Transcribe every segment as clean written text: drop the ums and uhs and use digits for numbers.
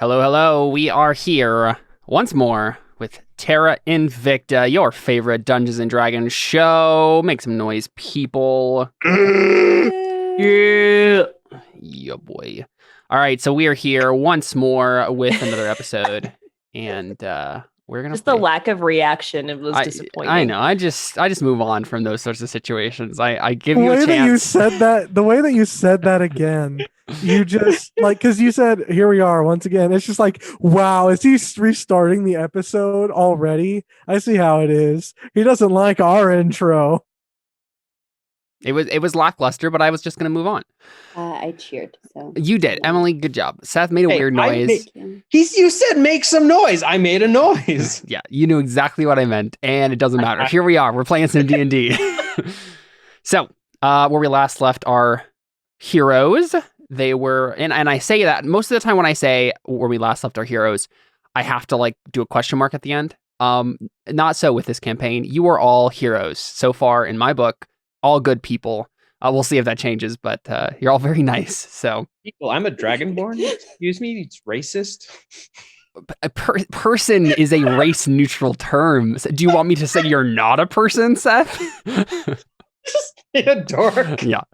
Hello, hello. We are here once more with Terra Invicta, your favorite Dungeons and Dragons show. Make some noise, people. Yeah. Yeah, boy. All right, so we are here once more with another episode, and we're gonna just play. the lack of reaction. It was disappointing. I know. I just move on from those sorts of situations. I give you a chance. The way that you said that again, you just because you said, "Here we are once again." It's just like, wow, is he restarting the episode already? I see how it is. He doesn't like our intro. It was lackluster, but I was just gonna move on. I cheered. So you did, Emily. Good job. Seth made a weird noise. You said make some noise. I made a noise. Yeah, you knew exactly what I meant, and it doesn't matter. Here we are. We're playing some D&D. So, where we last left our heroes, they were, and I say that most of the time when I say where we last left our heroes, I have to do a question mark at the end. Not so with this campaign. You are all heroes so far in my book. All good people. We'll see if that changes, but you're all very nice. So, well, I'm a dragonborn. Excuse me, it's racist. Person is a race-neutral term. Do you want me to say you're not a person, Seth? Just a dork. Yeah.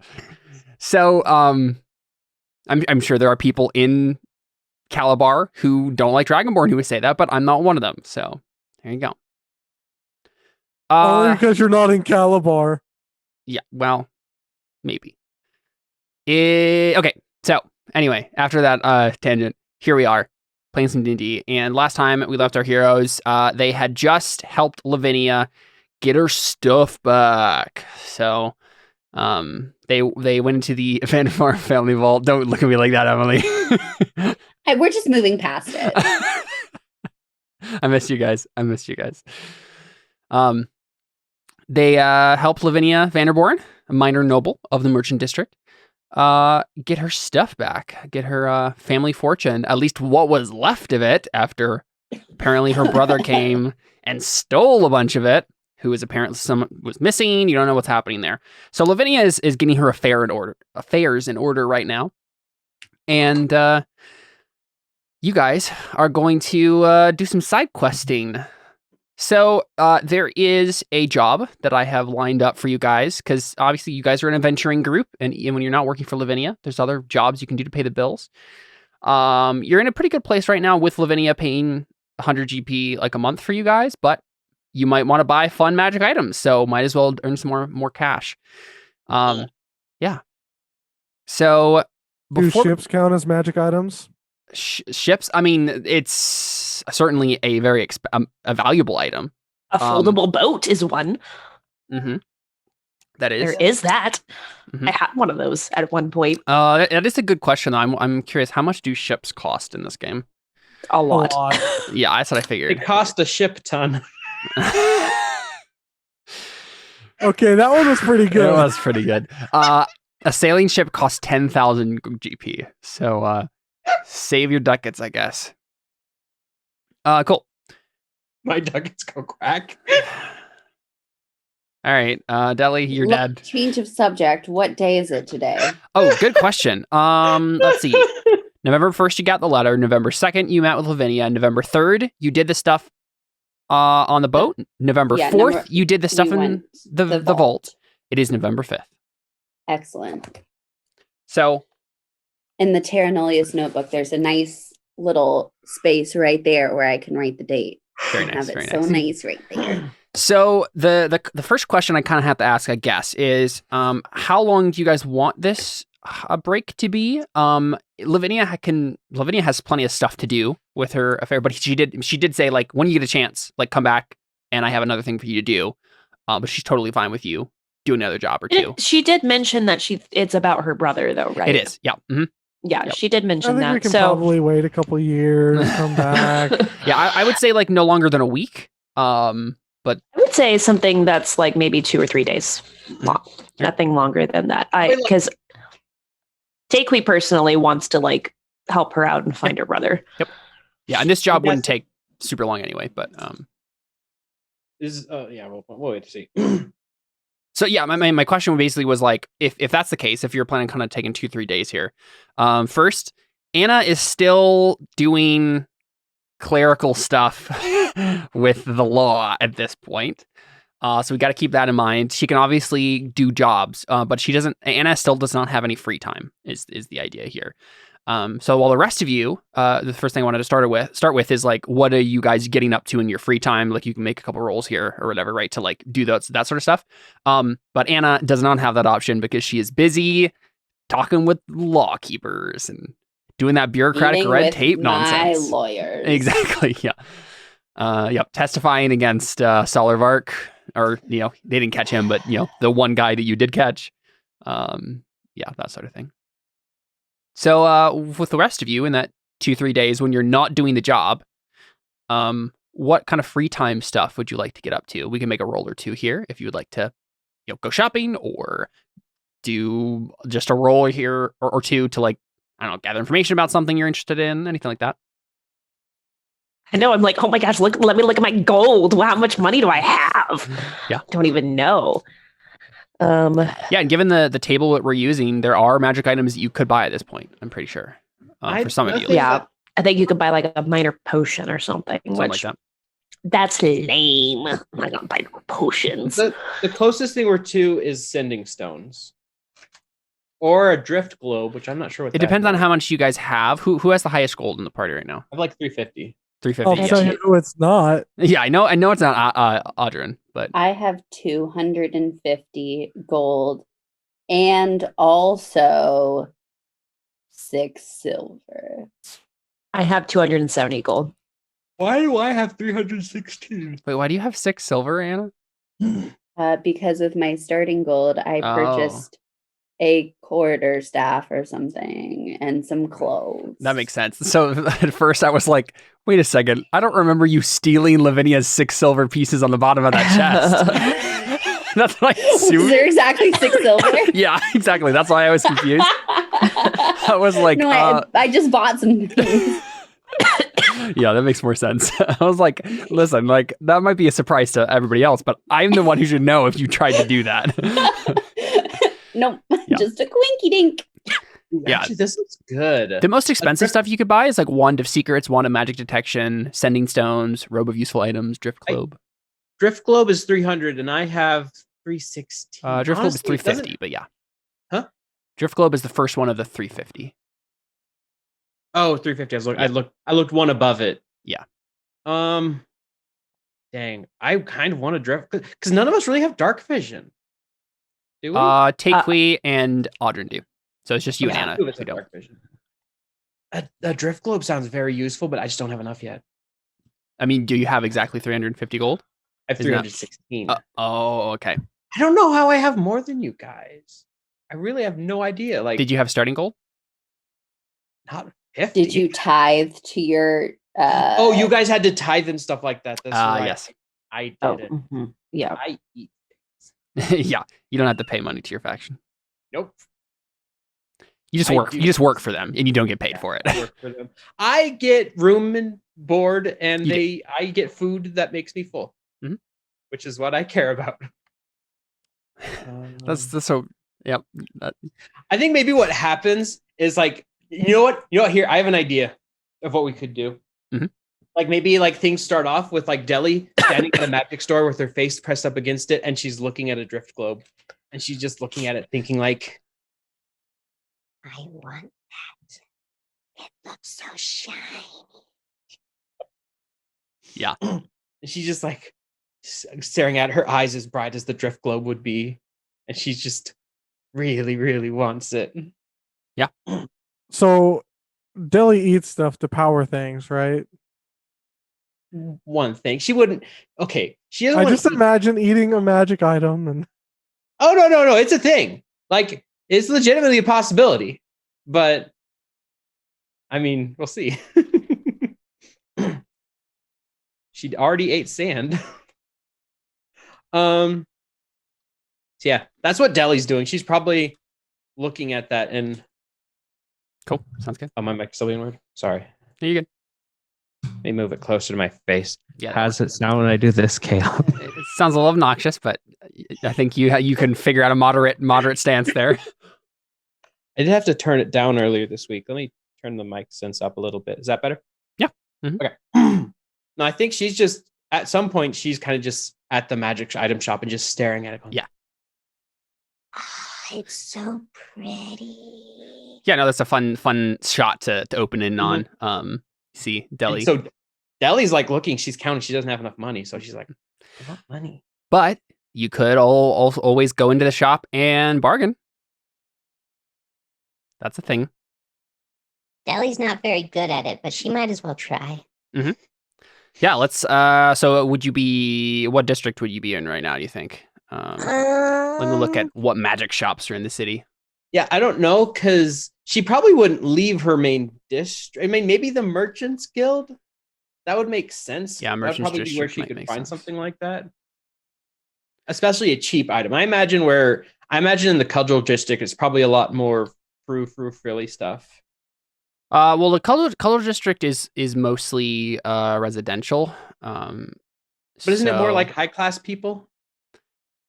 So, I'm sure there are people in Calabar who don't like Dragonborn who would say that, but I'm not one of them. So, there you go. Only because you're not in Calabar. Yeah, well, maybe. Okay, so anyway, after that tangent, here we are playing some D&D. And last time we left our heroes, they had just helped Lavinia get her stuff back. So they went into the Vanderboren family vault. Don't look at me like that, Emily. Hey, we're just moving past it. I missed you guys. They helped Lavinia Vanderboren, a minor noble of the merchant district, get her stuff back, get her family fortune, at least what was left of it after apparently her brother came and stole a bunch of it, who is apparently was missing. You don't know what's happening there. So Lavinia is getting her affairs in order right now. And you guys are going to do some side questing. So there is a job that I have lined up for you guys, because obviously you guys are an adventuring group, and when you're not working for Lavinia, there's other jobs you can do to pay the bills. You're in a pretty good place right now with Lavinia paying 100 GP a month for you guys, but you might want to buy fun magic items, so might as well earn some more cash. Yeah. So do ships count as magic items? Ships, I mean, it's certainly a very a valuable item. A foldable boat is one. Mm-hmm. That is. There is that. Mm-hmm. I had one of those at one point. That is a good question. I'm curious, how much do ships cost in this game? A lot. Yeah, that's what I figured. It cost a ship ton. Okay, that one was pretty good. It was pretty good. A sailing ship costs 10,000 GP. So, save your ducats, I guess. Cool. My ducats go crack. All right, Deli, you're dead. Change of subject. What day is it today? Oh, good question. Let's see. November 1st, you got the letter. November 2nd, you met with Lavinia. November 3rd, you did the stuff on the boat. November 4th, you did the stuff in the vault. It is November 5th. Excellent. So, in the Terra Nullius notebook, there's a nice little space right there where I can write the date. Very nice. Have it so nice right there. So the first question I kind of have to ask, I guess, is how long do you guys want this break to be? Lavinia has plenty of stuff to do with her affair, but she did say when you get a chance, come back and I have another thing for you to do. But she's totally fine with you doing another job or two. She did mention that it's about her brother, though, right? It is. Yeah. Mm-hmm. Yeah, yep. She did mention that. I think we can probably wait a couple years, come back. Yeah, I would say no longer than a week. But I would say something that's maybe 2 or 3 days long. Nothing longer than that. Because Takely personally wants to help her out and find her brother. Yep. Yeah, and this job wouldn't take super long anyway, but we'll wait to see. So yeah, my question basically was if that's the case, if you're planning kind of taking 2-3 days here, first, Anna is still doing clerical stuff with the law at this point. So we got to keep that in mind. She can obviously do jobs, but Anna still does not have any free time is the idea here. So while the rest of you, the first thing I wanted to start with is like, what are you guys getting up to in your free time? Like you can make a couple rolls here or whatever, right? To like do that sort of stuff. But Anna does not have that option because she is busy talking with law keepers and doing that bureaucratic Meeting red with tape nonsense. My lawyers. Exactly. Yeah. Yep. Testifying against Solarvark, or they didn't catch him, but the one guy that you did catch. Yeah, that sort of thing. So with the rest of you in that 2-3 days when you're not doing the job, what kind of free time stuff would you like to get up to? We can make a roll or two here if you would like to go shopping or do just a roll here or two to like, I don't know, gather information about something you're interested in, anything like that. I know. I'm like, oh my gosh, let me look at my gold. How much money do I have? Yeah. Don't even know. Yeah, and given the table that we're using, there are magic items that you could buy at this point, I'm pretty sure. For some of you. Yeah. I think you could buy like a minor potion or something. Something like that. That's lame. I'm not gonna buy no potions. The closest thing we're to is sending stones. Or a drift globe, which I'm not sure what It depends on how much you guys have. Who has the highest gold in the party right now? I have like 350. 350. I'll tell you who it's not. Yeah, I know it's not Audrin, but I have 250 gold and also 6 silver. I have 270 gold. Why do I have 316? wait, why do you have 6 silver, Anna? Because of my starting gold, I purchased a quarter staff or something and some clothes. That makes sense. So at first I was like, wait a second, I don't remember you stealing Lavinia's 6 silver pieces on the bottom of that chest. That's like Was there exactly 6 silver? Yeah, exactly. That's why I was confused. I was like, no, I just bought some things. Yeah, that makes more sense. I was like, listen, like that might be a surprise to everybody else, but I'm the one who should know if you tried to do that. Nope, just a quinky dink. Yeah, actually, this looks good. The most expensive stuff you could buy is like Wand of Secrets, Wand of Magic Detection, Sending Stones, Robe of Useful Items, Drift Globe. Drift Globe is 300 and I have 316. Drift Globe is 350, but yeah. Huh? Drift Globe is the first one of the 350. Oh, 350. I looked one above it. Yeah. Dang. I kind of want to drift because none of us really have dark vision. Do we? Takui and Audrin do. So it's just you and Anna. Two of us have dark vision. A drift globe sounds very useful, but I just don't have enough yet. I mean, do you have exactly 350 gold? I have 316. Oh, okay. I don't know how I have more than you guys. I really have no idea. Like, did you have starting gold? Not 50. Did you tithe to your? Oh, you guys had to tithe and stuff like that. That's right. Yes. I did it. Mm-hmm. Yeah. I eat. Yeah, you don't have to pay money to your faction. Nope. You just work. You just work for them, and you don't get paid for it. I work for them. I get room and board, and I get food that makes me full, which is what I care about. That's so. Yep. I think maybe what happens is like, you know what? Here, I have an idea of what we could do. Mm-hmm. Like maybe like things start off with like Deli standing at a magic store with her face pressed up against it, and she's looking at a drift globe, and she's just looking at it, thinking like, I want that. It looks so shiny. Yeah. And she's just like staring at her eyes as bright as the drift globe would be, and she just really, really wants it. Yeah. So Deli eats stuff to power things, right? One thing she wouldn't. Okay, she doesn't. I just imagine eating a magic item and. Oh no! It's a thing. Like it's legitimately a possibility, but I mean, we'll see. She'd already ate sand. So yeah, that's what Deli's doing. She's probably looking at that and. Cool. Sounds good. Oh, my mic's still being weird. Sorry. Are you good? Let me move it closer to my face. Yeah. How does it sound when I do this, Caleb? It sounds a little obnoxious, but I think you can figure out a moderate stance there. I did have to turn it down earlier this week. Let me turn the mic sense up a little bit. Is that better? Yeah. Mhm. Okay. No, I think she's just at some point she's kind of just at the magic item shop and just staring at it. Going, Yeah. Oh, it's so pretty. Yeah, no, that's a fun shot to open in on. See Deli. So Deli's like looking, she's counting, she doesn't have enough money, so she's like, I want money. But you could always go into the shop and bargain. That's a thing. Deli's not very good at it, but she might as well try. Yeah, let's so what district would you be in right now, do you think? Let me look at what magic shops are in the city. Yeah, I don't know, because she probably wouldn't leave her main district. I mean, maybe the Merchants Guild? That would make sense. Yeah, that would Merchants probably be where District she might could make find sense. something like that. Especially a cheap item. I imagine in the Cudgel District, it's probably a lot more frilly stuff. Well, the color district is mostly residential. But isn't it more like high class people?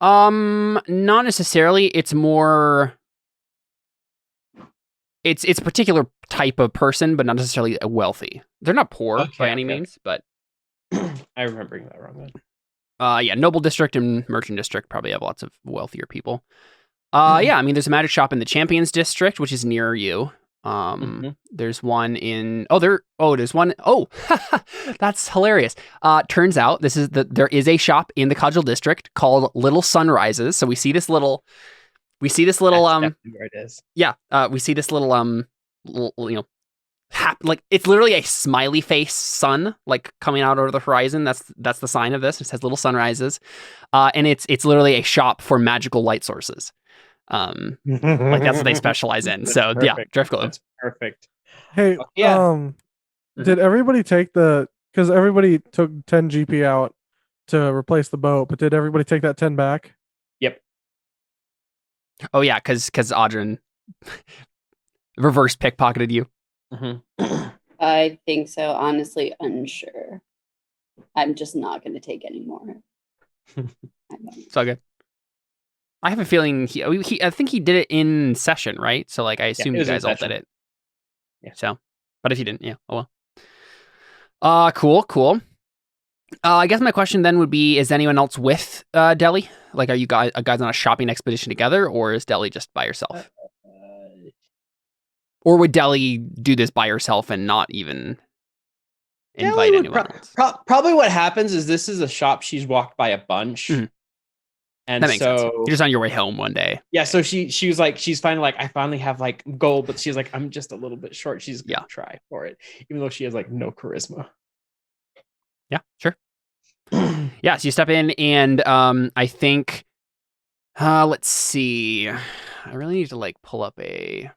Not necessarily. It's more. It's a particular type of person, but not necessarily wealthy. They're not poor by any means, but I'm remembering that wrong then. Yeah, Noble District and Merchant District probably have lots of wealthier people. Yeah, I mean, there's a magic shop in the Champions District, which is near you. There's one in there's one. Oh, that's hilarious. Turns out there is a shop in the Cudgel District called Little Sunrises. So we see this little That's definitely where it is. Yeah, we see this little like it's literally a smiley face sun like coming out over the horizon. That's the sign of this. It says Little Sunrises, and it's literally a shop for magical light sources. Like that's what they specialize in. So perfect. Yeah, Drift Globe. That's perfect. Hey, Yeah. did everybody take because everybody took 10 GP out to replace the boat, but did everybody take that 10 back? Yep. Oh yeah, because Audrin reverse pickpocketed you. I think so. Honestly, unsure. I'm just not going to take any more. It's all good. I have a feeling I think he did it in session, right? So like I assume you guys all did it. Yeah. So, but if you didn't, yeah, oh well. Cool. I guess my question then would be: is anyone else with Deli? Like, are you guys on a shopping expedition together, or is Deli just by herself? Or would Deli do this by herself and not even invite anyone else? Probably what happens is this is a shop she's walked by a bunch. And that makes sense. You're just on your way home one day. Yeah, so she was like, she's finally like, I finally have like gold, but she's like, I'm just a little bit short. She's gonna try for it, even though she has like no charisma. Yeah, sure. Yeah, so you step in and I think let's see. I really need to like pull up a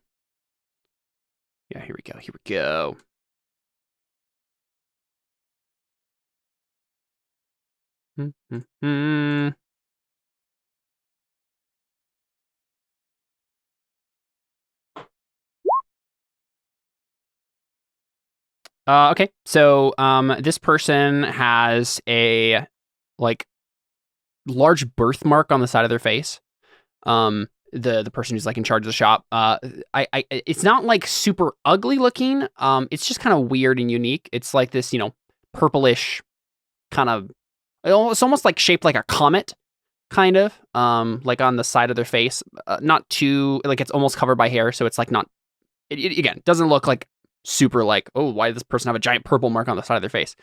here we go. Okay, so this person has a like large birthmark on the side of their face. The person who's like in charge of the shop. It's not like super ugly looking. It's just kind of weird and unique. It's like this, purplish kind of. It's almost like shaped like a comet, kind of. Like on the side of their face. Not too like it's almost covered by hair, so it's like not. It again doesn't look like super like, oh, why does this person have a giant purple mark on the side of their face?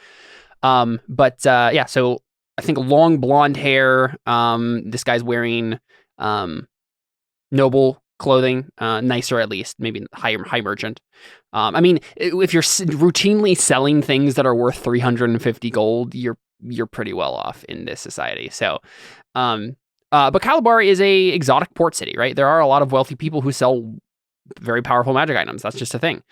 But yeah, so I think long blonde hair. This guy's wearing noble clothing, nicer at least, maybe high merchant. I mean, if you're routinely selling things that are worth 350 gold, you're pretty well off in this society. So, but Calabar is a exotic port city, right? There are a lot of wealthy people who sell very powerful magic items. That's just a thing.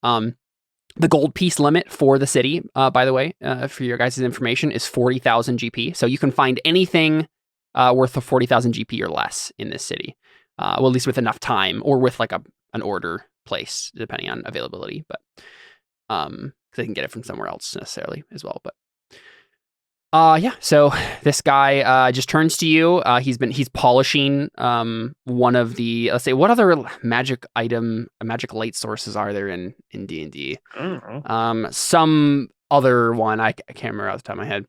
The gold piece limit for the city, by the way, for your guys' information, is 40,000 GP. So you can find anything worth of 40,000 GP or less in this city. Well, at least with enough time, or with like an order place, depending on availability. But because they can get it from somewhere else necessarily as well. But Yeah. So this guy just turns to you. He's polishing one of the, let's say, what other magic light sources are there in D&D? I don't know. Some other one I can't remember off the top of my head.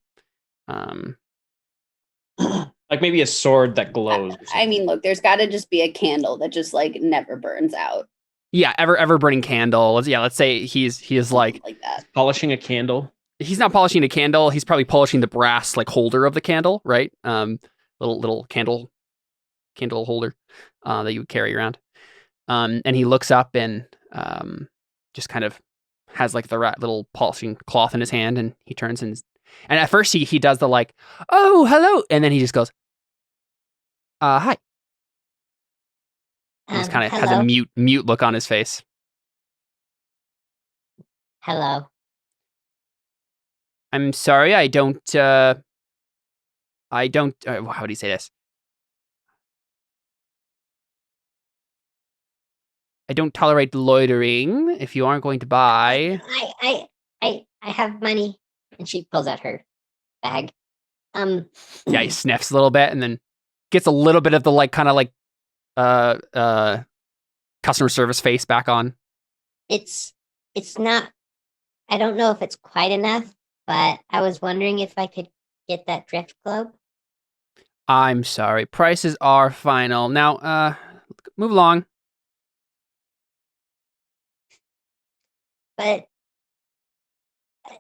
Like maybe a sword that glows. or I something. mean, look, there's got to just be a candle that just like never burns out. Yeah, ever burning candle. Let's say he is like that. Polishing a candle. He's not polishing a candle. He's probably polishing the brass like holder of the candle, right? Little candle holder that you would carry around. And he looks up and just kind of has like the little polishing cloth in his hand, and he turns and at first he does the like, oh hello, and then he just goes, hi. He just kind of has a mute look on his face. Hello. I'm sorry, I don't, how do you say this? I don't tolerate loitering. If you aren't going to buy... I have money. And she pulls out her bag. Yeah, he sniffs a little bit and then gets a little bit of the like kind of like customer service face back on. It's not, I don't know if it's quite enough, but I was wondering if I could get that drift globe. I'm sorry. Prices are final. Now, move along. But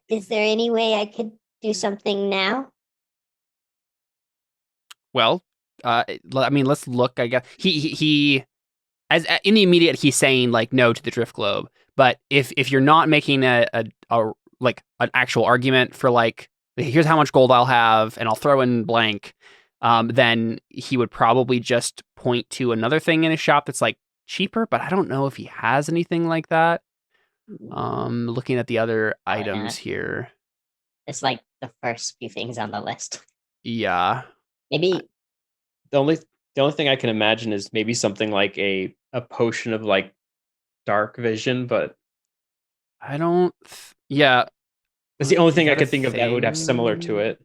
is there any way I could do something now? Well, I mean, let's look. I guess he as in the immediate, he's saying like no to the drift globe. But if you're not making a like an actual argument for like, here's how much gold I'll have, and I'll throw in blank, then he would probably just point to another thing in his shop that's like cheaper. But I don't know if he has anything like that. Looking at the other items here. It's like the first few things on the list. Yeah. Maybe The only thing I can imagine is maybe something like a potion of like dark vision, but I don't. Yeah. that's the only thing Is I that could a think of that would have similar to thing? it.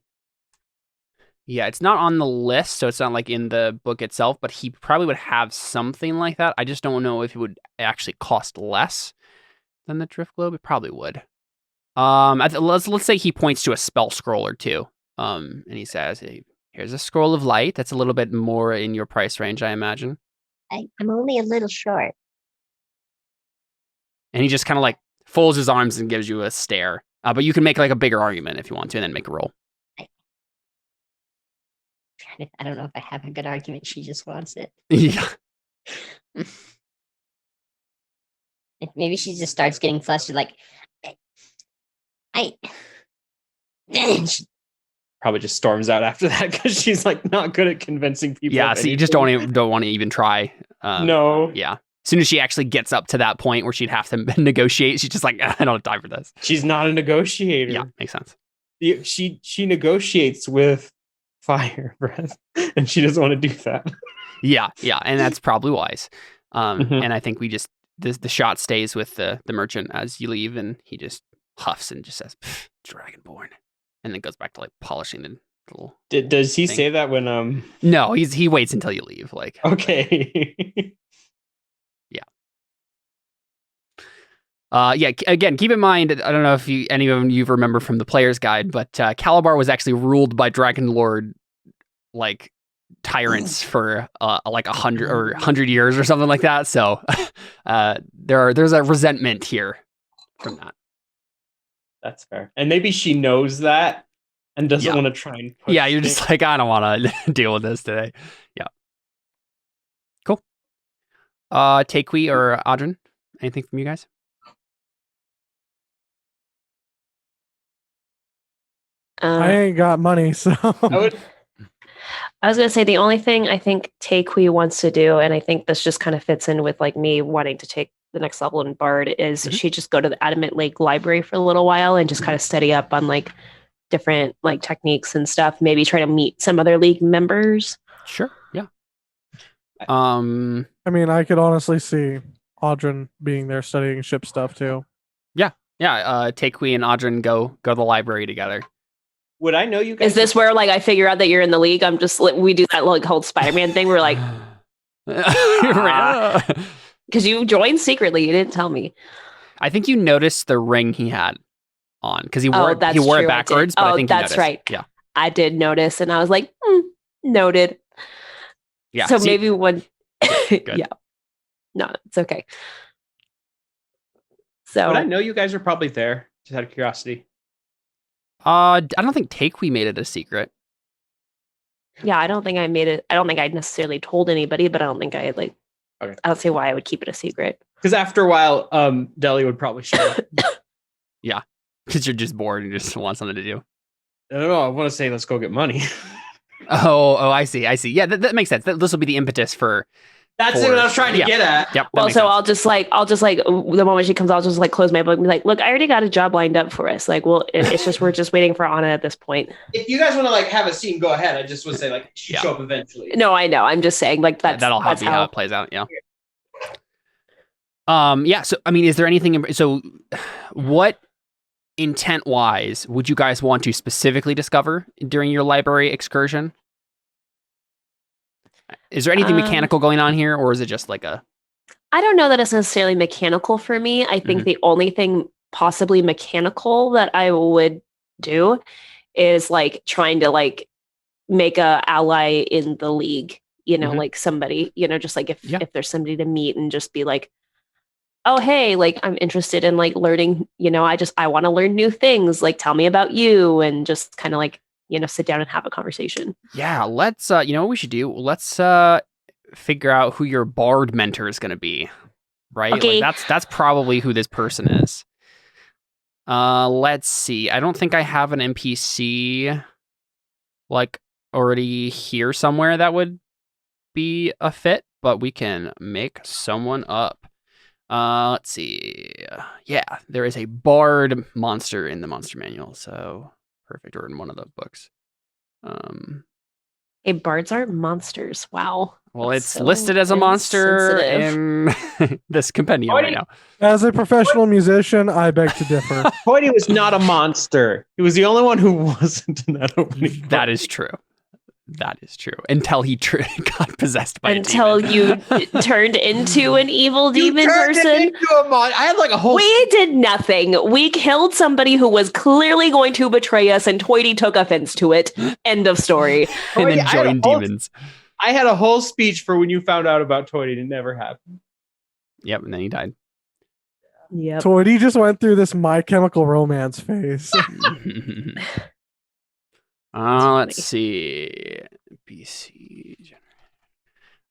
Yeah, it's not on the list, so it's not like in the book itself, but he probably would have something like that. I just don't know if it would actually cost less than the drift globe. It probably would. Let's say he points to a spell scroll or two. And he says, hey, here's a scroll of light. That's a little bit more in your price range, I imagine. I'm only a little short. And he just kind of like folds his arms and gives you a stare. But you can make like a bigger argument if you want to, and then make a roll. I don't know if I have a good argument. She just wants it. Yeah. Maybe she just starts getting flustered, like, she Probably just storms out after that because she's like not good at convincing people. Yeah, of so you just anything. don't want to even try. No. Yeah. As soon as she actually gets up to that point where she'd have to negotiate, she's just like, I don't have time for this. She's not a negotiator. Yeah, makes sense. She negotiates with fire breath, and she doesn't want to do that. Yeah, and that's probably wise. Mhm. And I think we just the shot stays with the merchant as you leave, and he just huffs and just says, "Dragonborn," and then goes back to like polishing the little. Does he thing. say that when No, he waits until you leave. Like, Okay. yeah. Again, keep in mind. I don't know if any of you remember from the player's guide, but Calabar was actually ruled by Dragon Lord, like tyrants for like 100 years or something like that. So there's a resentment here from that. That's fair. And maybe she knows that and doesn't Yeah. want to try and push Yeah, you're just like, I don't want to deal with this today. Yeah. Cool. Takui or Audrin, anything from you guys? I ain't got money, so I was going to say the only thing I think Takui wants to do, and I think this just kind of fits in with like me wanting to take the next level in Bard, is she just go to the Adamant Lake Library for a little while and just kind of study up on like different like techniques and stuff. Maybe try to meet some other league members. Sure. Yeah. I mean, I could honestly see Audrin being there studying ship stuff too. Yeah. Takui and Audrin go to the library together. Would I know you guys? Is this where like I figure out that you're in the league? I'm just we do that like whole Spider-Man thing. We're like, because you joined secretly, you didn't tell me. I think you noticed the ring he had on because he wore it. He wore it backwards. But I think that's right. Yeah, I did notice, and I was like, noted. Yeah. So maybe when, Good. yeah, no, it's okay. So Would I know you guys are probably there? Just out of curiosity. I don't think Takewee made it a secret. Yeah, I don't think I made it. I don't think I necessarily told anybody, but I don't think I like. Okay. I don't see why I would keep it a secret. Because after a while, Deli would probably show up. Yeah, because you're just bored and just want something to do. I don't know. I want to say, let's go get money. Oh, I see. Yeah, that makes sense. This will be the impetus for. That's what I was trying to get at. Yep. Well, so I'll just like the moment she comes, I'll just like close my book and be like, look, I already got a job lined up for us. Like, well, it's just we're just waiting for Anna at this point. If you guys want to like have a scene, go ahead. I just would say like she show up eventually. No, I know. I'm just saying like that'll be how it plays out. Yeah. Yeah. So I mean, is there anything? So, what intent wise would you guys want to specifically discover during your library excursion? Is there anything mechanical going on here, or is it just like a? I don't know that it's necessarily mechanical for me. I think the only thing possibly mechanical that I would do is like trying to like make a ally in the league, you know, like somebody, you know, just like if there's somebody to meet and just be like, oh, hey, like I'm interested in like learning, you know, I want to learn new things. Like, tell me about you, and just kind of like, you know, sit down and have a conversation. Yeah, let's, you know what we should do? Let's figure out who your bard mentor is going to be, right? Okay. Like that's probably who this person is. Let's see. I don't think I have an NPC like already here somewhere that would be a fit, but we can make someone up. Let's see. Yeah, there is a bard monster in the monster manual, so perfect, or in one of the books. Hey, bards aren't monsters. Wow. Well, That's it's so listed as a monster insensitive. in this compendium right now. As a professional musician, I beg to differ. Hoyty was not a monster. He was the only one who wasn't in that opening. That is true. That is true. Until he got possessed by Until a demon. you turned into an evil demon turned person. him into a I had like a whole. We did nothing. We killed somebody who was clearly going to betray us, and Toity took offense to it. End of story. And then joined demons. I had a whole speech for when you found out about Toity. It never happened. Yep, and then he died. Yep. Toity just went through this My Chemical Romance phase. Let's see. BC.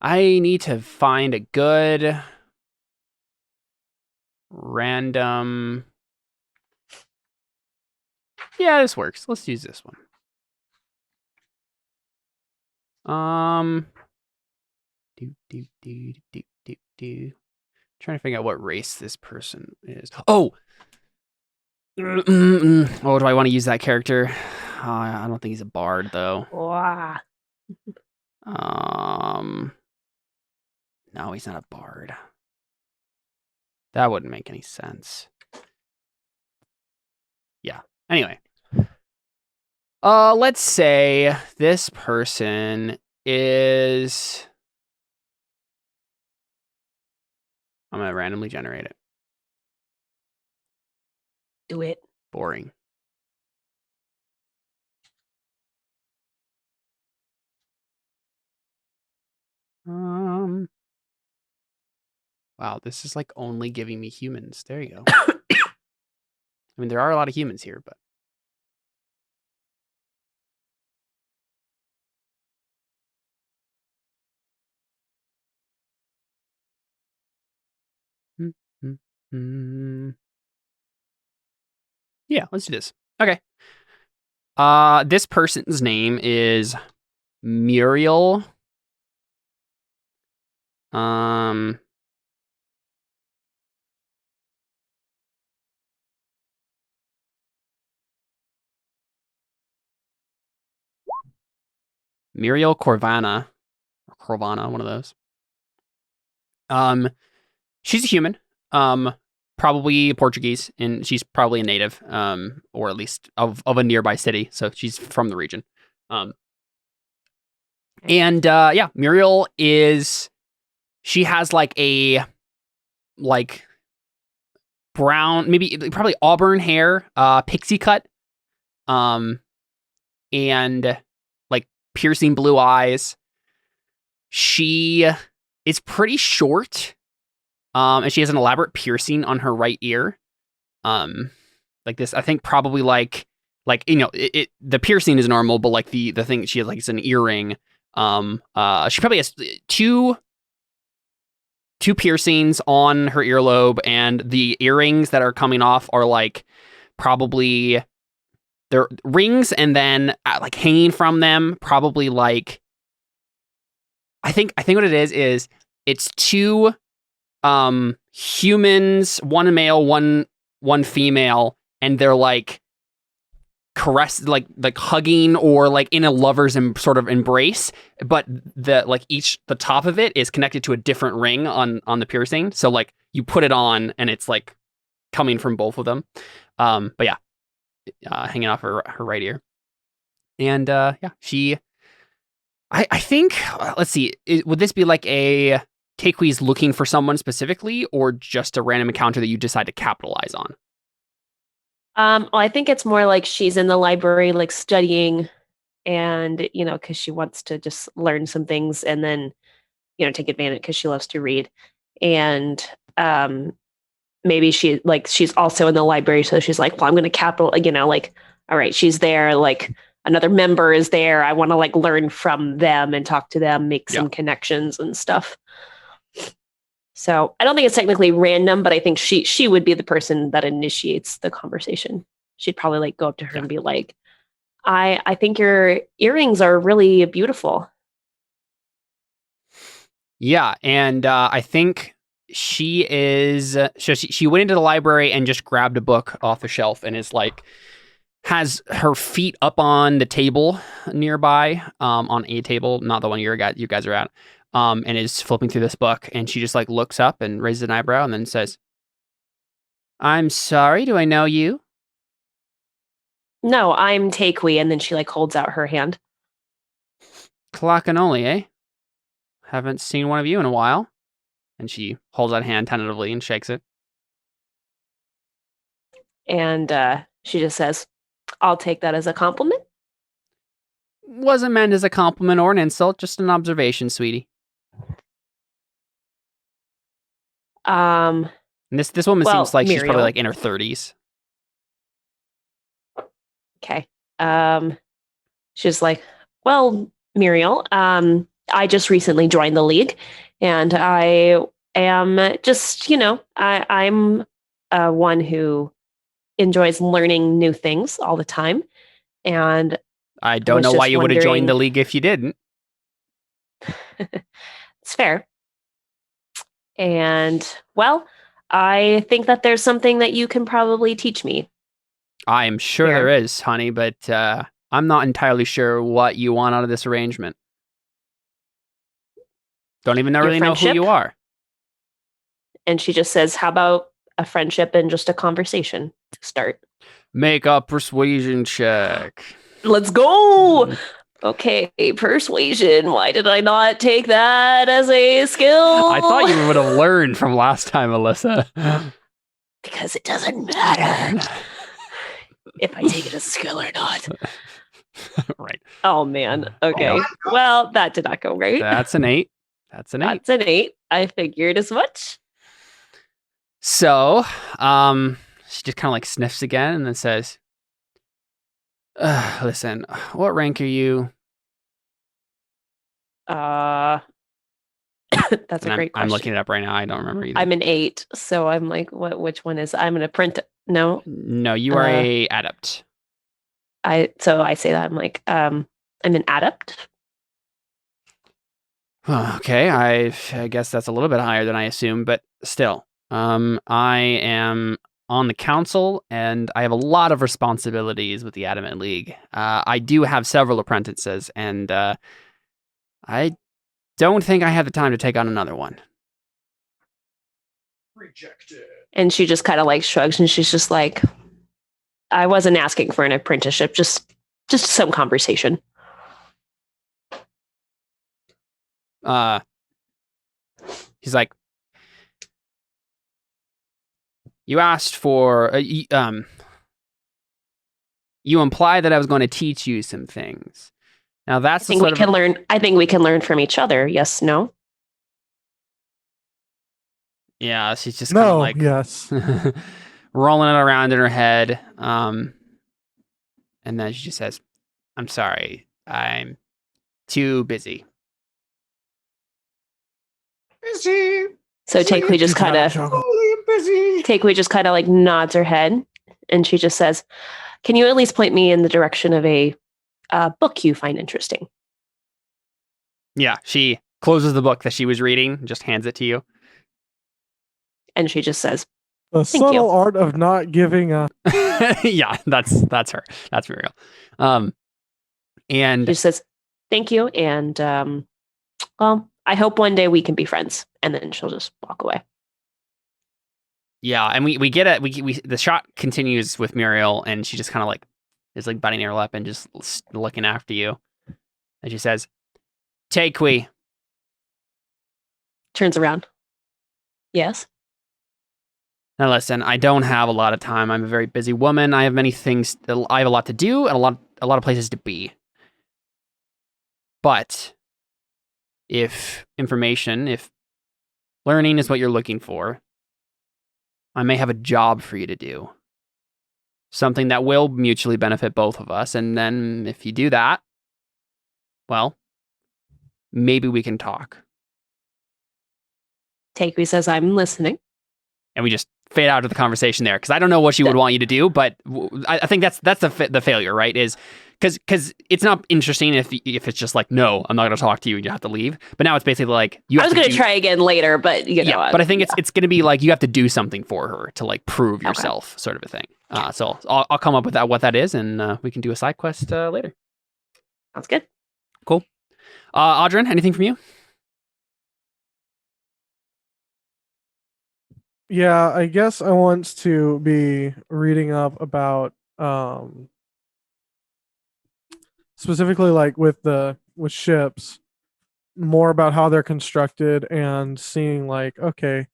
I need to find a good random. Yeah, this works. Let's use this one. Trying to figure out what race this person is. Oh, oh, do I want to use that character? I don't think he's a bard though. Wow. No, he's not a bard. That wouldn't make any sense. Yeah. Anyway. Let's say this person is. I'm gonna randomly generate it. Do it. Boring. Wow, this is like only giving me humans. There you go. I mean, there are a lot of humans here, but. Yeah, let's do this. Okay. This person's name is Muriel. Muriel Corvana, or Corvana, one of those. She's a human. probably Portuguese, and she's probably a native, or at least of a nearby city. So she's from the region. And Muriel she has like a brown, probably auburn hair, pixie cut, and like piercing blue eyes. She is pretty short, and she has an elaborate piercing on her right ear, like this. I think probably like the piercing is normal, but like the thing she has like is an earring. She probably has two piercings on her earlobe, and the earrings that are coming off are like probably they're rings, and then like hanging from them probably like I think what it is it's two humans, one male, one female, and they're like like hugging or like in a lover's sort of embrace, but the top of it is connected to a different ring on the piercing. So like you put it on and it's like coming from both of them. But yeah, hanging off her right ear. And I think, let's see, would this be like a Takewe's looking for someone specifically, or just a random encounter that you decide to capitalize on? Well, I think it's more like she's in the library, like studying, and because she wants to just learn some things, and then take advantage because she loves to read, and maybe she's also in the library, so she's like, well, I'm going to all right, she's there, like another member is there. I want to like learn from them and talk to them, make some connections and stuff. So I don't think it's technically random, but I think she would be the person that initiates the conversation. She'd probably like go up to her and be like, I think your earrings are really beautiful. Yeah, and I think she is. So she went into the library and just grabbed a book off the shelf and is like, has her feet up on the table nearby, on a table, not the one you guys are at. And is flipping through this book, and she just like looks up and raises an eyebrow and then says, "I'm sorry, do I know you?" No, I'm Takewe, and then she like holds out her hand. Clock and only, eh? Haven't seen one of you in a while. And she holds out a hand tentatively and shakes it. And she just says, "I'll take that as a compliment." Wasn't meant as a compliment or an insult, just an observation, sweetie. And this woman seems like Muriel. She's probably like in her 30s. Okay. She's like, well, Muriel, I just recently joined the league, and I am just, I'm one who enjoys learning new things all the time. And I don't know why you would have joined the league if you didn't. It's fair. And, well, I think that there's something that you can probably teach me. I am sure there is, honey, but I'm not entirely sure what you want out of this arrangement. Don't even really know who you are. And she just says, how about a friendship and just a conversation to start? Make a persuasion check. Let's go! Okay, persuasion. Why did I not take that as a skill? I thought you would have learned from last time, Alyssa. Because it doesn't matter if I take it as a skill or not. Right. Oh, man. Okay. Well, that did not go right. That's an 8. That's an 8. I figured as much. So, she just kind of like sniffs again and then says, listen, what rank are you? That's a great question. I'm looking it up right now. I don't remember either. I'm an 8, so I'm like, which one is? I'm an apprentice. No, you are a adept. So I say that I'm like, I'm an adept. Okay, I guess that's a little bit higher than I assumed, but still, I am on the council, and I have a lot of responsibilities with the Adamant League. I do have several apprentices, and I don't think I have the time to take on another one. Rejected. And she just kind of like shrugs, and she's just like, I wasn't asking for an apprenticeship, just some conversation. He's like, you asked for, you imply that I was going to teach you some things. Now that's I think we can learn. I think we can learn from each other. Yes, no. Yeah, she's just kind of like yes, rolling it around in her head. And then she just says, I'm sorry, I'm too busy. Busy. So Takewee just kind of like nods her head, and she just says, "Can you at least point me in the direction of a book you find interesting?" Yeah, she closes the book that she was reading, and just hands it to you. And she just says, "The subtle art of not giving a." Yeah, that's her. That's Muriel. And she says, "Thank you," and well, I hope one day we can be friends. And then she'll just walk away. Yeah, and we get it. We the shot continues with Muriel, and she just kind of like is like biting her lip and just looking after you. And she says, "Takewee." Turns around. Yes. Now listen, I don't have a lot of time. I'm a very busy woman. I have many things. I have a lot to do and a lot of places to be. But if learning is what you're looking for, I may have a job for you to do. Something that will mutually benefit both of us. And then if you do that, well, maybe we can talk. Takewee says, I'm listening. And we just fade out of the conversation there, because I don't know what she would want you to do, but I think that's the failure, right? Is because it's not interesting if it's just like, no, I'm not going to talk to you and you have to leave. But now it's basically like I was going to try again later, but you know. Yeah, but I think it's going to be like you have to do something for her to like prove yourself, sort of a thing. So I'll come up with what that is, and we can do a side quest later. Sounds good. Cool. Audrin, anything from you? Yeah, I guess I want to be reading up about specifically like with ships, more about how they're constructed and seeing like, okay,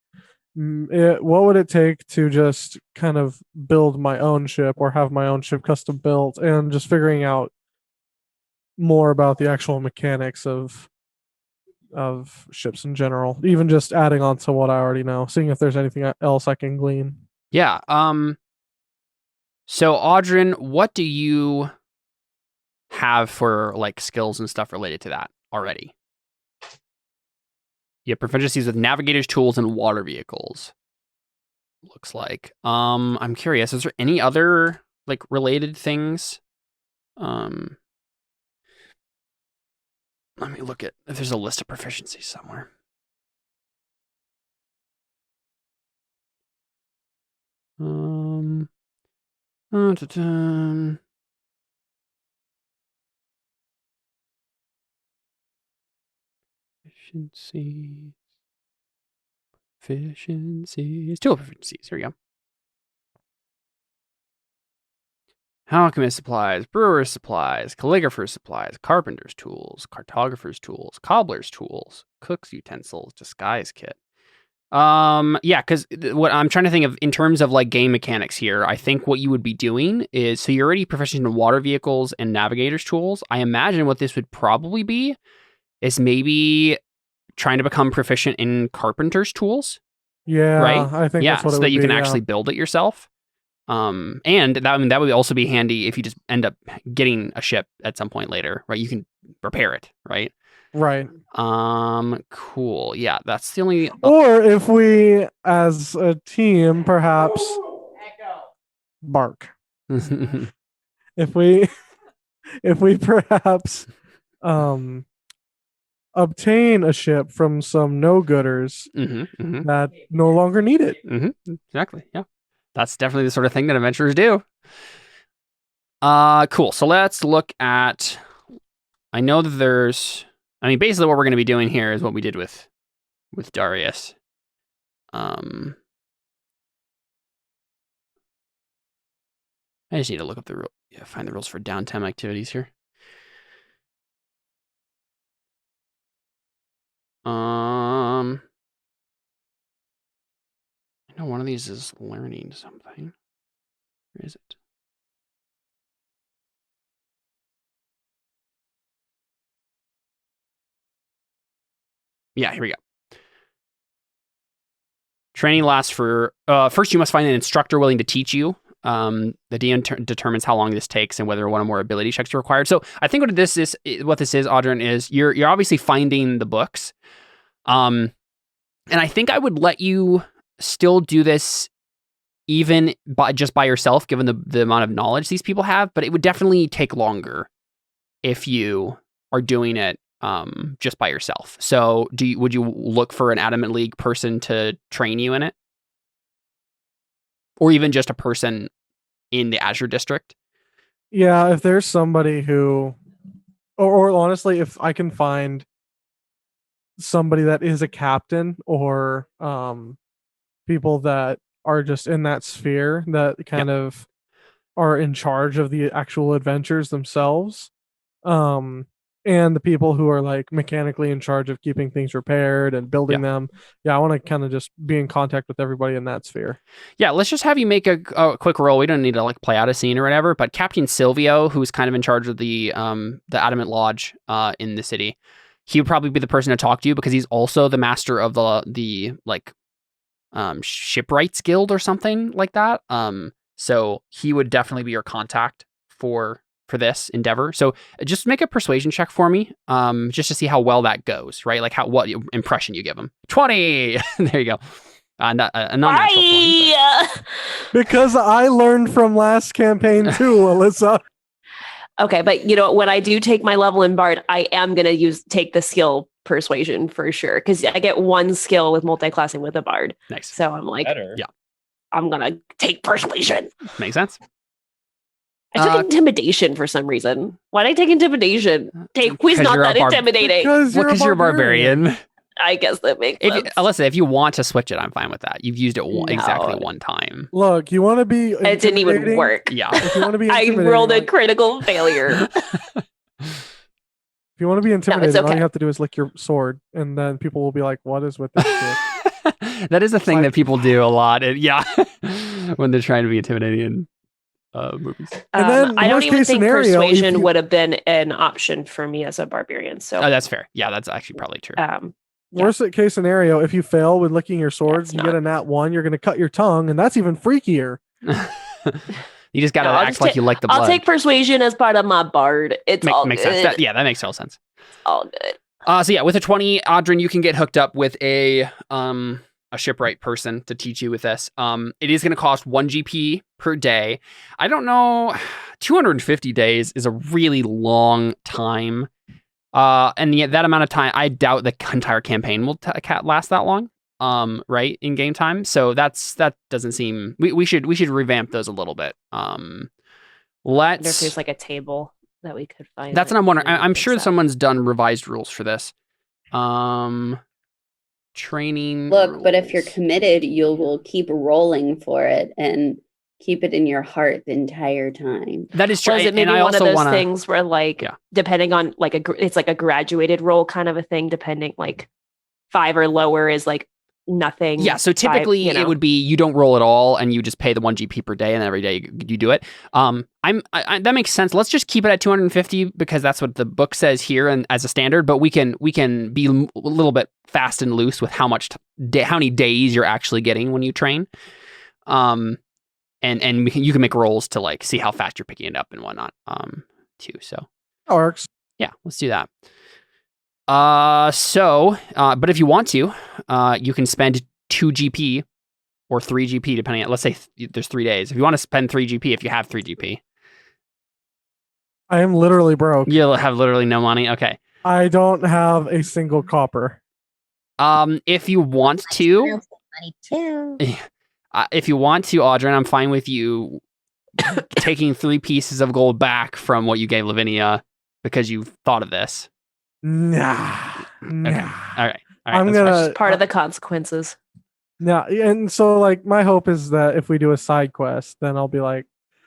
what would it take to just kind of build my own ship or have my own ship custom built, and just figuring out more about the actual mechanics of ships in general, even just adding on to what I already know, seeing if there's anything else I can glean. Yeah. So Audrin, what do you have for like skills and stuff related to that already? You have proficiencies with navigators, tools, and water vehicles. Looks like. I'm curious, is there any other like related things? Let me look at if there's a list of proficiencies somewhere. Proficiencies. Tool proficiencies. Here we go. Alchemist supplies, brewer's supplies, calligrapher's supplies, carpenter's tools, cartographer's tools, cobbler's tools, cook's utensils, disguise kit. Yeah, because what I'm trying to think of in terms of like game mechanics here, I think what you would be doing is, so you're already proficient in water vehicles and navigator's tools. I imagine what this would probably be is maybe trying to become proficient in carpenter's tools. Yeah, right. I think that's what so it that would you can be, actually build it yourself. And that would also be handy if you just end up getting a ship at some point later, right? You can repair it, right? Right. Cool. Yeah, that's the only. Or if we, as a team, perhaps bark. if we perhaps obtain a ship from some no-gooders that no longer need it. Exactly. Yeah. That's definitely the sort of thing that adventurers do. Cool. So let's look at, I know that basically what we're going to be doing here is what we did with Darius. I just need to look up find the rules for downtime activities here. I know one of these is learning something. Where is it? Yeah, here we go. Training lasts for, first you must find an instructor willing to teach you. The DM determines how long this takes and whether one or more ability checks are required. So I think what this is, Audryn, is you're obviously finding the books. And I think I would let you still do this even just by yourself, given the amount of knowledge these people have, but it would definitely take longer if you are doing it just by yourself. So would you look for an Adamant League person to train you in it? Or even just a person in the Azure district? Yeah, if there's somebody who, or honestly, if I can find somebody that is a captain or people that are just in that sphere that kind of are in charge of the actual adventures themselves, and the people who are like mechanically in charge of keeping things repaired and building them. Yeah, I want to kind of just be in contact with everybody in that sphere. Yeah, let's just have you make a quick roll. We don't need to like play out a scene or whatever, but Captain Silvio, who's kind of in charge of the Adamant Lodge in the city, he would probably be the person to talk to you because he's also the master of the shipwrights guild or something like that. So he would definitely be your contact for this endeavor. So just make a persuasion check for me, just to see how well that goes, right? Like what impression you give him. 20. There you go. Not a non-natural 20. Because I learned from last campaign too, Alyssa. Okay, but when I do take my level in Bard, I am gonna take the skill persuasion for sure, because I get one skill with multi-classing with a Bard. Nice. So I'm like, I'm gonna take persuasion. Makes sense. I took intimidation for some reason. Why did I take intimidation? Takewee's not that intimidating. Because you're a barbarian. I guess that makes sense. Alyssa, if you want to switch it, I'm fine with that. You've used it exactly one time. Look, you want to be it didn't even work. Yeah. If you want to be I rolled a critical failure. If you want to be intimidating, all you have to do is lick your sword, and then people will be like, what is with this shit? That is a thing that people do a lot. When they're trying to be intimidating in movies. And then I don't even think persuasion would have been an option for me as a barbarian. So that's fair. Yeah, that's actually probably true. Worst case scenario, if you fail with licking your sword, you get a nat 1, you're going to cut your tongue, and that's even freakier. You just got to act like you like the blood. I'll take persuasion as part of my Bard. It's all makes good. sense. That makes total sense. All good. So yeah, with a 20, Audryn, you can get hooked up with a shipwright person to teach you with this. It is going to cost 1 GP per day. I don't know. 250 days is a really long time. And yet that amount of time, I doubt the entire campaign will last that long. Right, in game time. So that doesn't seem. We should revamp those a little bit. If there's like a table that we could find. That's what I'm wondering. I'm sure someone's done revised rules for this. Training. Look, rules. But if you're committed, you will keep rolling for it and keep it in your heart the entire time. That is true. Or is it maybe one of those things where, like, depending on it's like a graduated roll kind of a thing. Depending, like 5 or lower is like nothing. Yeah. So typically it would be you don't roll at all and you just pay the 1 GP per day, and every day you do it. That makes sense. Let's just keep it at 250 because that's what the book says here and as a standard. But we can be a little bit fast and loose with how many days you're actually getting when you train. And you can make rolls to like see how fast you're picking it up and whatnot. Too. So works. Yeah, let's do that. But if you want to, you can spend 2 GP or 3 GP depending on. Let's say there's 3 days. If you want to spend 3 GP, if you have 3 GP, I am literally broke. You'll have literally no money. Okay. I don't have a single copper. If you want to. Money too. If you want to, Audryn, I'm fine with you taking 3 pieces of gold back from what you gave Lavinia because you thought of this. Nah. Okay. All right. I'm gonna part of the consequences. Yeah, and so like my hope is that if we do a side quest, then I'll be like,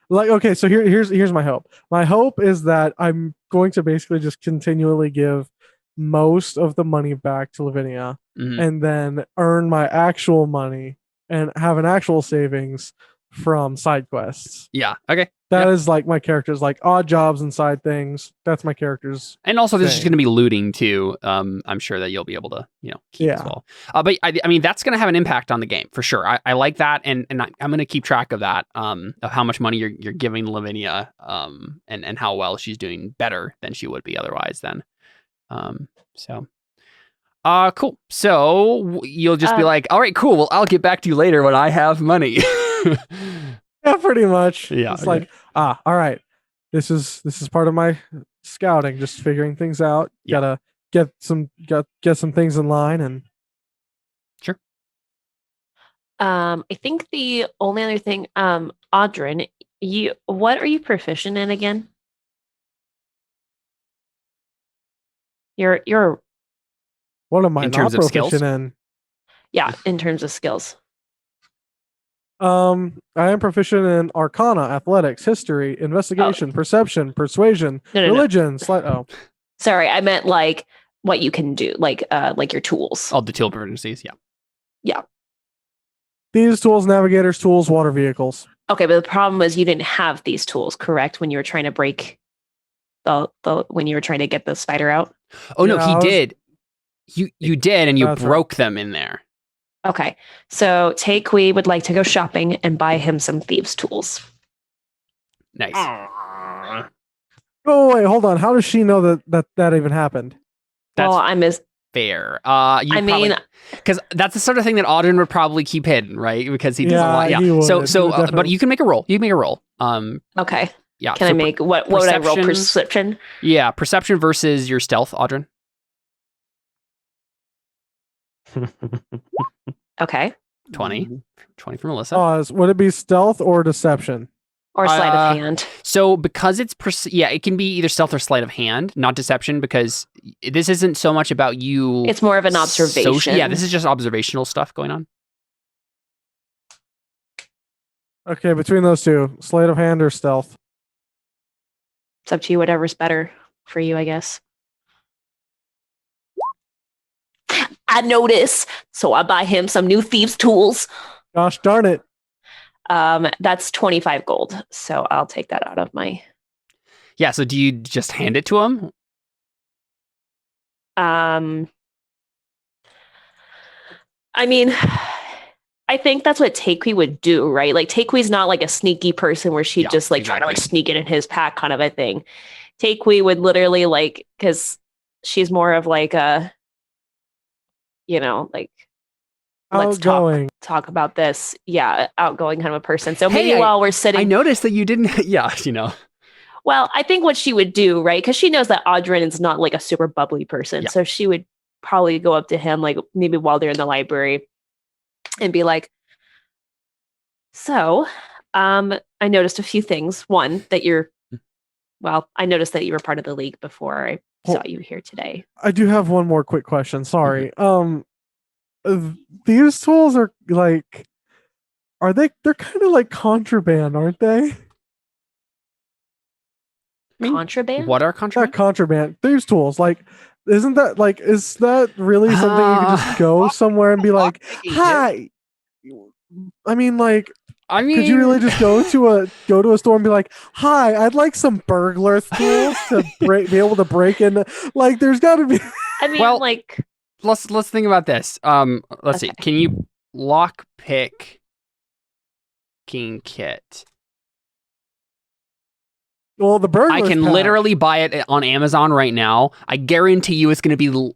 Like, okay, so here's my hope. My hope is that I'm going to basically just continually give most of the money back to Lavinia Mhm. and then earn my actual money and have an actual savings from side quests. Yeah. Okay. That Yep. is like my character's like odd jobs and side things. That's my character's. And also, there's just thing. going to be looting too. I'm sure that you'll be able to, keep as Yeah. well. But I mean, that's going to have an impact on the game for sure. I like that, and I'm going to keep track of that. Of how much money you're giving Lavinia, and how well she's doing better than she would be otherwise. Then, so. Cool. So you'll just be like, all right, cool. Well, I'll get back to you later when I have money. Yeah, pretty much. Yeah, It's okay. like, all right. This is part of my scouting, just figuring things out. Yeah. Gotta get some things in line and I think the only other thing, Audrin, what are you proficient in again? You're what am I In not terms of skills? proficient in? yeah, in terms of skills. I am proficient in Arcana, Athletics, History, Investigation, Perception, Persuasion, No. Religion. Sorry, I meant like what you can do, like your tools. All the tool proficiencies. Yeah. These tools, Navigators tools, water vehicles. Okay, but the problem was you didn't have these tools, correct? When you were trying to break when you were trying to get the spider out. Oh no, Yeah, he I was- did. You did, and you That's right. broke them in there. Okay, so Takui would like to go shopping and buy him some thieves' tools. Nice. Oh wait, hold on. How does she know that even happened? That's Well, I'm as fair. Because that's the sort of thing that Audrin would probably keep hidden, right? Because he does a Yeah, lot. Yeah. he would. So, He so, would but definitely. you can make a roll. okay. Yeah. Can I make what would I roll? Perception. Yeah, perception versus your stealth, Audrin. Okay, 20 from Melissa. Pause. Would it be stealth or deception? or sleight of hand. So because it's it can be either stealth or sleight of hand, not deception, because this isn't so much about you. It's more of an observation. Yeah, this is just observational stuff going on. Okay, between those two, sleight of hand or stealth. It's up to you. Whatever's better for you, I guess. I notice, so I buy him some new thieves' tools. Gosh darn it! That's 25 gold. So I'll take that out of my. Yeah. So do you just hand it to him? I mean, I think that's what Takui would do, right? Like Takui's not like a sneaky person where she'd just like try to like sneak it in his pack kind of a thing. Takui would literally like, because she's more of like a, like let's Outgoing. talk about this. Yeah, outgoing kind of a person. So Hey, maybe while we're sitting, I noticed that you didn't. Yeah, well, I think what she would do, right? Because she knows that Audrin is not like a super bubbly person. Yeah. So she would probably go up to him, like maybe while they're in the library and be like, so, I noticed a few things. One, that I noticed that you were part of the league before I saw you here today. I do have one more quick question. Sorry. These tools are like, they're kind of like contraband, aren't they? Contraband? What are Not contraband? contraband. These tools, like, is that really something you can just go somewhere and be like, hi? I mean, like, could you really just go to a store and be like, hi, I'd like some burglar tools to be able to break in? Like, there's got to be. I mean, Well, like, let's think about this. Let's see. Can you lock pick King Kit? Well, the burglar. I can literally buy it on Amazon right now. I guarantee you it's going to be.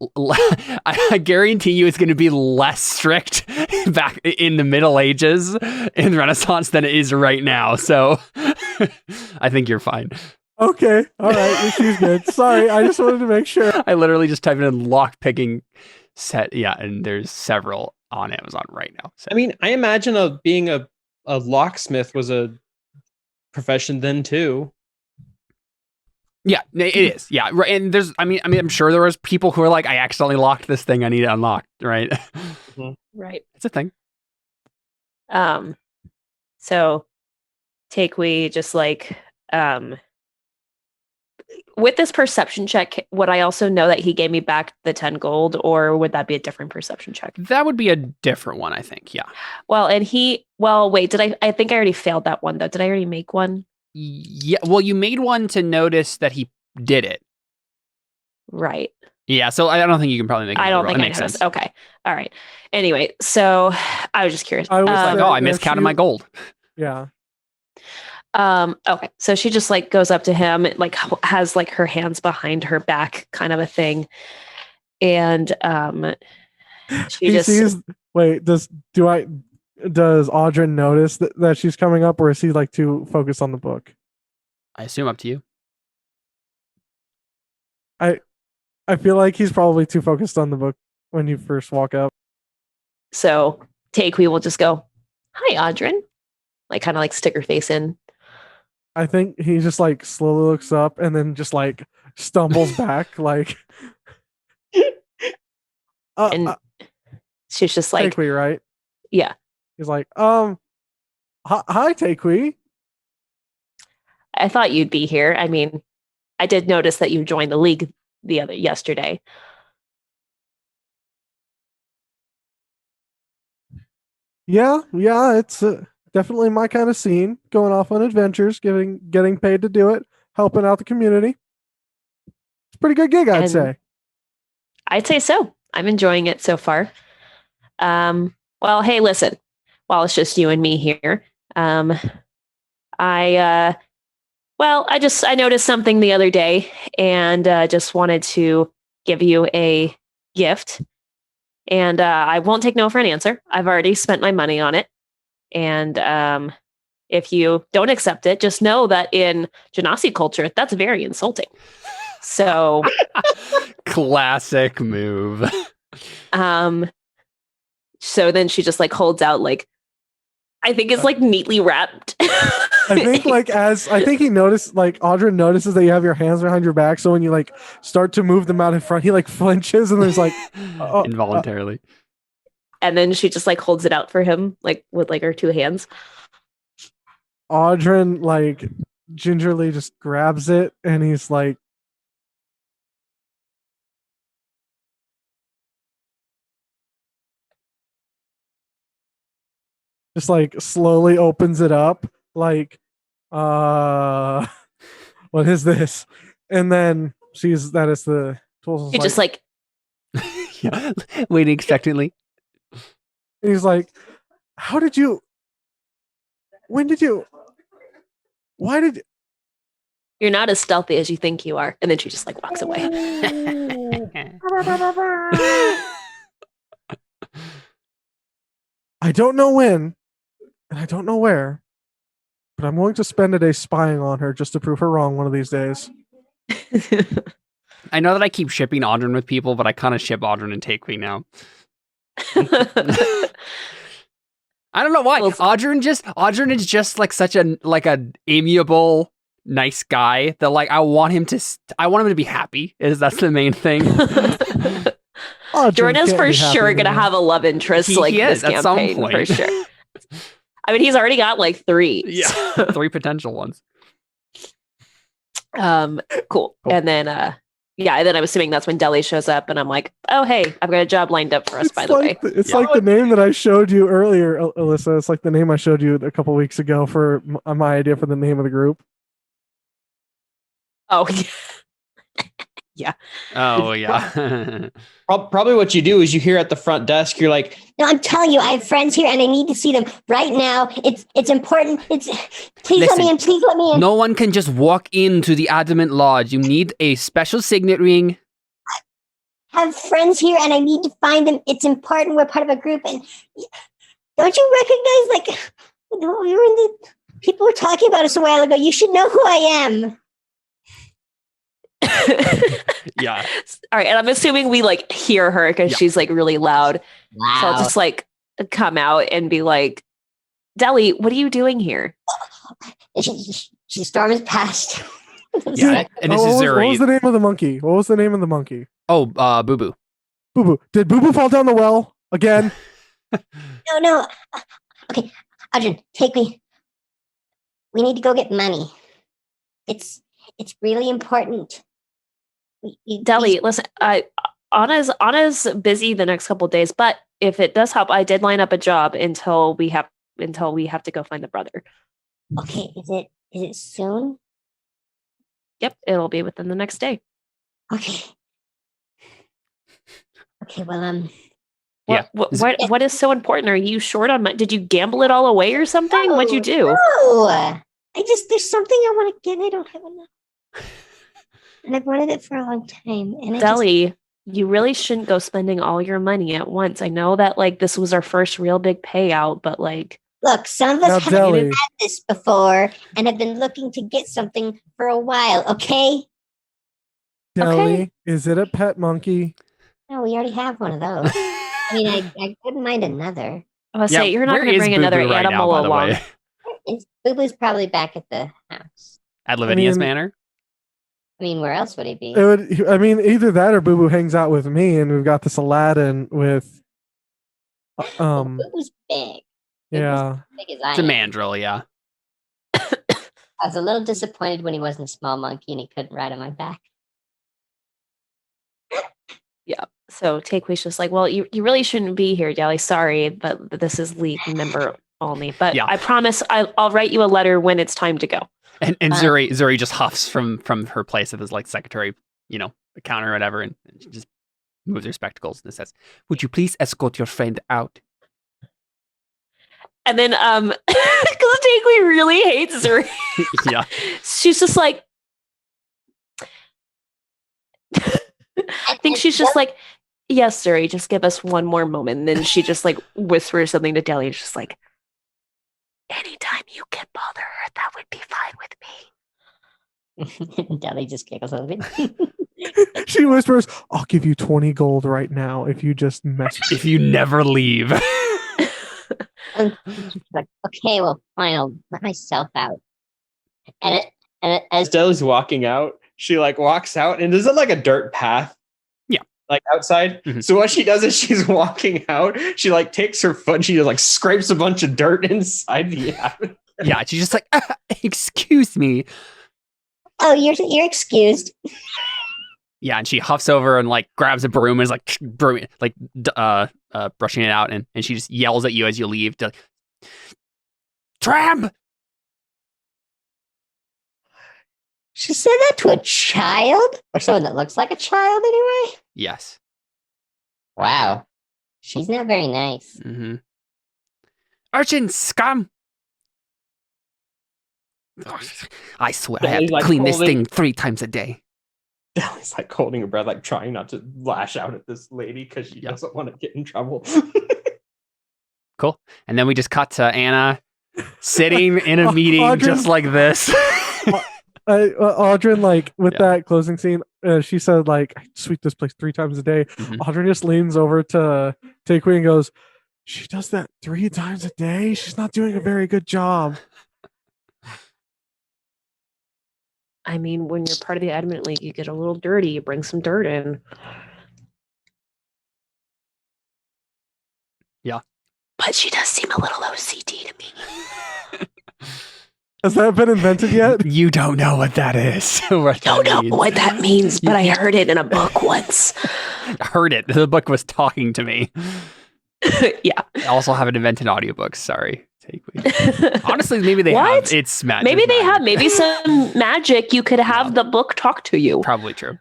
I guarantee you it's going to be less strict back in the Middle Ages in Renaissance than it is right now. So I think you're fine. Okay, all right, she's good. Sorry, I just wanted to make sure. I literally just typed in lock picking set. Yeah, and there's several on Amazon right now. So. I mean, I imagine being a locksmith was a profession then too. Yeah, it is. Yeah, right. And I'm sure there was people who were like, I accidentally locked this thing. I need it unlocked. Right. right. It's a thing. So Takewee just like with this perception check, would I also know that he gave me back the 10 gold, or would that be a different perception check? That would be a different one, I think. Yeah. Well, wait, I think I already failed that one though. Did I already make one? Yeah. Well, you made one to notice that he did it. Right. Yeah. So I don't think you can probably make. I don't think it I makes noticed. sense. Okay. All right. Anyway, so I was just curious. I was Like, saying I that miscounted she- my gold. Yeah. Okay, so she just like goes up to him, like has like her hands behind her back, kind of a thing, and she He just sees. Wait, does Audrey notice that she's coming up, or is he like too focused on the book? I assume up to you. I feel like he's probably too focused on the book when you first walk up. so Takewee will just go, "Hi, Audrin," like kind of like stick her face in. I think he just like slowly looks up and then just like stumbles back, like. And she's just like, Takewee, right? "Yeah, He's like, hi, Takewee. I thought you'd be here. I mean, I did notice that you joined the league yesterday." Yeah, it's definitely my kind of scene. Going off on adventures, getting paid to do it, helping out the community. It's a pretty good gig, I'd And- say. I'd say so. I'm enjoying it so far. Well, hey, listen, while it's just you and me here, I noticed something the other day and just wanted to give you a gift. And I won't take no for an answer. I've already spent my money on it. And if you don't accept it, just know that in Genasi culture, that's very insulting. So, Classic move. so then she just like holds out like, I think it's like neatly wrapped. I think he noticed, like Audra notices that you have your hands behind your back, so when you like start to move them out in front, he like flinches and there's like Involuntarily. And then she just like holds it out for him, like with like her two hands. Audrin like gingerly just grabs it and he's like, just like slowly opens it up, like, what is this? And then that is the tools. She just like Yeah. Waiting expectantly. he's like, why did you're not as stealthy as you think you are. And then she just like walks away. I don't know when and I don't know where, but I'm willing to spend a day spying on her just to prove her wrong one of these days. I know that I keep shipping Audrin with people, but I kind of ship Audrin and Takewee now. I don't know why. Well, Audrin is just like such a amiable, nice guy that like I want him to be happy. That's the main thing. Audrin Jordan is can't for be happy sure gonna anymore. have a love interest He like is, this at some campaign for point. sure. I mean, he's already got like 3. Yeah, 3 potential ones. Cool. And then and then I'm assuming that's when Deli shows up and I'm like, oh hey, I've got a job lined up for us, by the way. It's Yeah. like the name that I showed you earlier, Alyssa. It's like the name I showed you a couple weeks ago for my idea for the name of the group. Oh Oh yeah. Probably what you do is you hear at the front desk, you're like, No, I'm telling you, I have friends here and I need to see them right now. It's important. Please let me in. Please let me in. No one can just walk into the Adamant Lodge. You need a special signet ring. I have friends here and I need to find them. It's important. We're part of a group. And don't you recognize, like, we were in the people were talking about us a while ago. You should know who I am. Yeah. All right, and I'm assuming we like hear her because Yeah. she's like really loud. Wow. So I'll just like come out and be like, Deli, what are you doing here? She storms past. Yeah. And this is what Zuri. was the name of the monkey? What was the name of the monkey? Oh, Boo Boo. Boo Boo. Did Boo Boo fall down the well again? No. Okay, Audrey, take me. We need to go get money. It's really important. Deli, listen, Anna's busy the next couple of days, but if it does help, I did line up a job until we have to go find the brother. Okay, is it soon? Yep, it'll be within the next day. Okay. Okay, well, What is so important? Are you short on money? Did you gamble it all away or something? What'd you do? No. There's something I want to get. I don't have enough. And I've wanted it for a long time. And Deli, you really shouldn't go spending all your money at once. I know that like this was our first real big payout, but like look, some of us Now, haven't had this before and have been looking to get something for a while, okay? Deli, is it a pet monkey? No, we already have one of those. I mean, I wouldn't mind another. I was say you're not where going to is bring Boo another Boo right animal now, by the along. way? Boo Boo's probably back at the house. At Lavinia's mean- manor? I mean, where else would he be? Either that or Boo Boo hangs out with me, and we've got this Aladdin with. Boo Boo's big. Yeah. Big as I It's a am. mandrill, yeah. I was a little disappointed when he wasn't a small monkey and he couldn't ride on my back. Yeah. So Takeaway's just like, well, you really shouldn't be here, Deli. Sorry, but this is league member only. But Yeah. I promise I'll write you a letter when it's time to go. And Zuri just huffs from her place at this like secretary, counter or whatever, and she just moves her spectacles and says, "Would you please escort your friend out?" And then because Takeaway really hates Zuri. Yeah. She's just like I think she's just like, yes, Zuri, just give us one more moment. And then she just like whispers something to Deli. It's just like, anytime you can bother her, that would be fine with me. Deli just giggles a little bit. She whispers, "I'll give you 20 gold right now if you just mess with If you never leave. Like, okay, well, fine, I'll let myself out. And As as Deli's walking out, she like walks out, and is it like a dirt path? Yeah. Like outside. Mhm. So what she does is she's walking out. She like takes her foot, and she like scrapes a bunch of dirt inside the avenue. Yeah, she's just like, excuse me. oh, you're excused. Yeah, and she huffs over and like grabs a broom and is like brushing it out, and she just yells at you as you leave. Tramp! She said that to a child? Or someone that looks like a child anyway? Yes. Wow. She's not very nice. Mm-hmm. Urchin scum! I swear I have Deli's to like clean this holding- thing 3 times a day. Deli's like holding her breath, like trying not to lash out at this lady because she doesn't want to get in trouble. Cool. And then we just cut to Anna sitting in a meeting Audrey- just like this. Audrey, like with Yeah. that closing scene, she said, like, "I sweep this place 3 times a day." Mhm. Audrey just leans over to Takeaway and goes, "She does that 3 times a day. She's not doing a very good job." I mean, when you're part of the Adamant League, you get a little dirty. You bring some dirt in. Yeah. But she does seem a little OCD to me. Has that been invented yet? You don't know what that is. What Don't that know means. what that means, but I heard it in a book once. Heard it. The book was talking to me. Yeah. I also haven't invented audiobooks. Sorry. Honestly, maybe they What? have. It's magic. Maybe they have. Maybe some magic. You could have Yeah. the book talk to you. Probably true.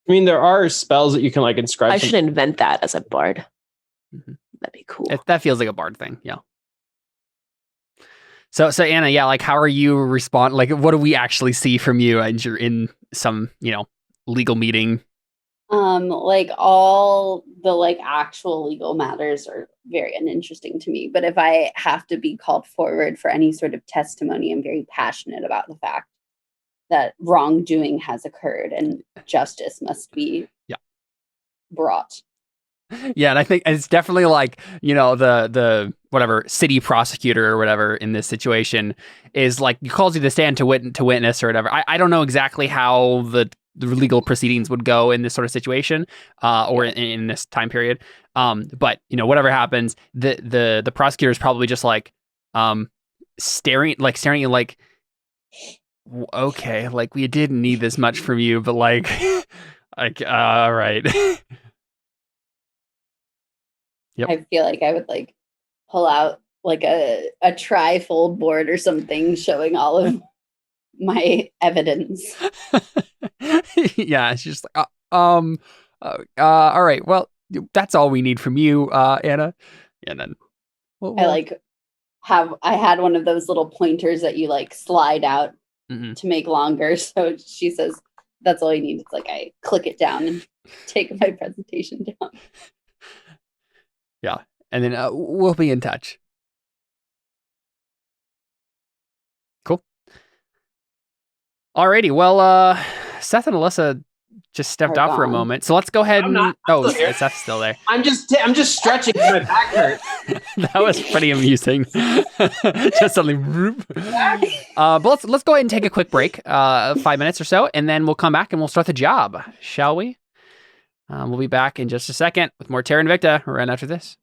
I mean, there are spells that you can like inscribe. I some- should invent that as a bard. Mhm. That'd be cool. That feels like a bard thing. Yeah. So Anna, yeah, like how are you respond? Like, what do we actually see from you? And you're in some, legal meeting. Like all the like actual legal matters are very uninteresting to me. But if I have to be called forward for any sort of testimony, I'm very passionate about the fact that wrongdoing has occurred and justice must be brought. Yeah, and I think it's definitely like, the whatever city prosecutor or whatever in this situation is like, he calls you to stand to witness or whatever. I don't know exactly how the legal proceedings would go in this sort of situation or in this time period. But whatever happens, the prosecutor is probably just like, staring at you like, okay, like we didn't need this much from you, but like, all right. Yep. I feel like I would like pull out like a tri-fold board or something showing all of my evidence. Yeah, it's just like, all right, well, that's all we need from you, Anna. And then I had one of those little pointers that you like slide out to make longer. So she says, that's all you need. It's like I click it down and take my presentation down. Yeah. And then we'll be in touch. Cool. Alrighty. Well, Seth and Alyssa just stepped off for a moment. So let's go ahead and... Oh, Seth's still there. I'm just stretching because my back hurts. That was pretty amusing. Just something... but let's go ahead and take a quick break, 5 minutes or so, and then we'll come back and we'll start the job, shall we? We'll be back in just a second with more Terra Invicta right after this.